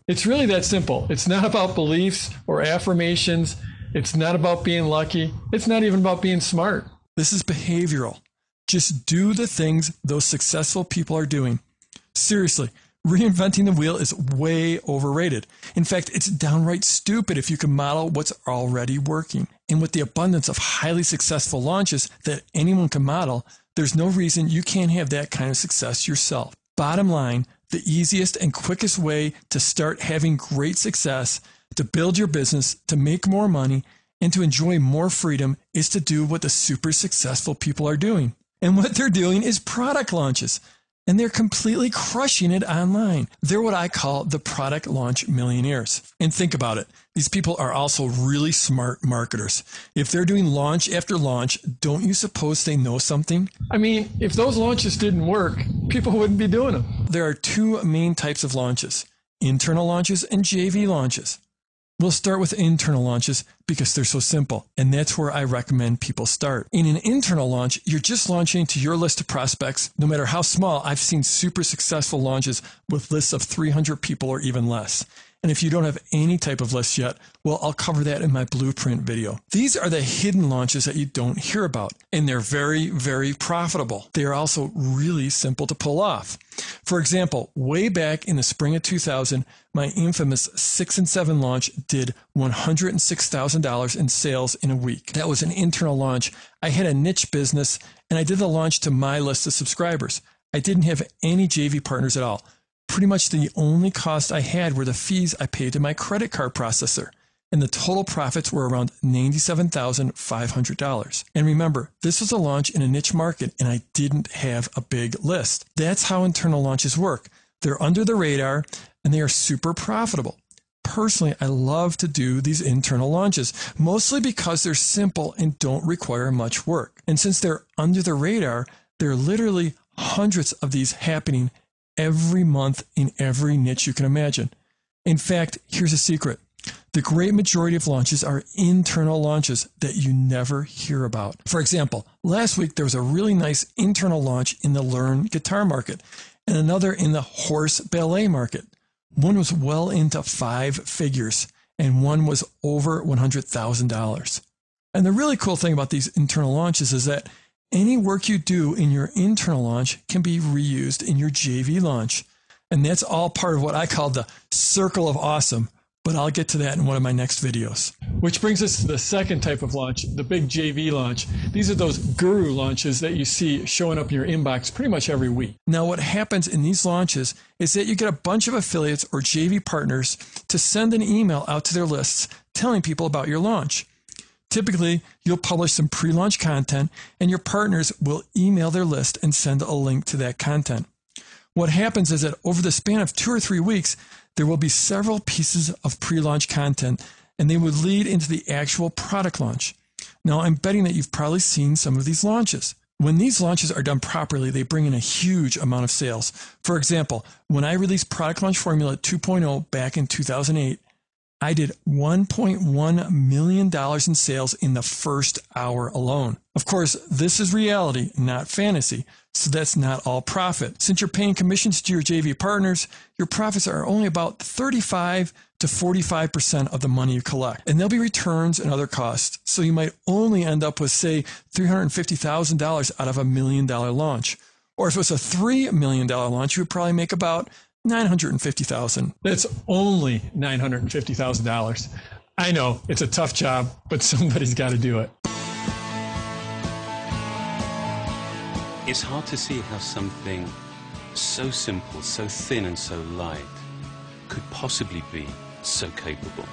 It's really that simple. It's not about beliefs or affirmations. It's not about being lucky. It's not even about being smart. This is behavioral. Just do the things those successful people are doing. Seriously, reinventing the wheel is way overrated. In fact, it's downright stupid if you can model what's already working. And with the abundance of highly successful launches that anyone can model, there's no reason you can't have that kind of success yourself. Bottom line, the easiest and quickest way to start having great success, to build your business, to make more money, and to enjoy more freedom is to do what the super successful people are doing. And what they're doing is product launches. And they're completely crushing it online. They're what I call the product launch millionaires. And think about it. These people are also really smart marketers. If they're doing launch after launch, don't you suppose they know something? I mean, if those launches didn't work, people wouldn't be doing them. There are two main types of launches, internal launches and JV launches. We'll start with internal launches because they're so simple, and that's where I recommend people start. In an internal launch, you're just launching to your list of prospects. No matter how small, I've seen super successful launches with lists of 300 people or even less. And if you don't have any type of list yet, well, I'll cover that in my blueprint video. These are the hidden launches that you don't hear about, and they're very, very profitable. They are also really simple to pull off. For example, way back in the spring of 2000, my infamous 6 and 7 launch did $106,000 in sales in a week. That was an internal launch. I had a niche business, and I did the launch to my list of subscribers. I didn't have any JV partners at all. Pretty much the only cost I had were the fees I paid to my credit card processor, and the total profits were around $97,500. And remember, this was a launch in a niche market, and I didn't have a big list. That's how internal launches work. They're under the radar, and they are super profitable. Personally, I love to do these internal launches, mostly because they're simple and don't require much work. And since they're under the radar, there are literally hundreds of these happening every month in every niche you can imagine. In fact, here's a secret. The great majority of launches are internal launches that you never hear about. For example, last week there was a really nice internal launch in the learn guitar market and another in the horse ballet market. One was well into 5 figures and one was over $100,000. And the really cool thing about these internal launches is that any work you do in your internal launch can be reused in your JV launch. And that's all part of what I call the circle of awesome, but I'll get to that in one of my next videos. Which brings us to the second type of launch, the big JV launch. These are those guru launches that you see showing up in your inbox pretty much every week. Now, what happens in these launches is that you get a bunch of affiliates or JV partners to send an email out to their lists telling people about your launch. Typically, you'll publish some pre-launch content and your partners will email their list and send a link to that content. What happens is that over the span of 2 or 3 weeks, there will be several pieces of pre-launch content and they would lead into the actual product launch. Now, I'm betting that you've probably seen some of these launches. When these launches are done properly, they bring in a huge amount of sales. For example, when I released Product Launch Formula 2.0 back in 2008, I did $1.1 million in sales in the first hour alone. Of course, this is reality, not fantasy, so that's not all profit. Since you're paying commissions to your JV partners, your profits are only about 35 to 45% of the money you collect. And there'll be returns and other costs, so you might only end up with, say, $350,000 out of $1 million launch. Or if it was a $3 million launch, you would probably make about $950,000. That's only $950,000. I know it's a tough job, but somebody's got to do it. It's hard to see how something so simple, so thin and so light could possibly be so capable.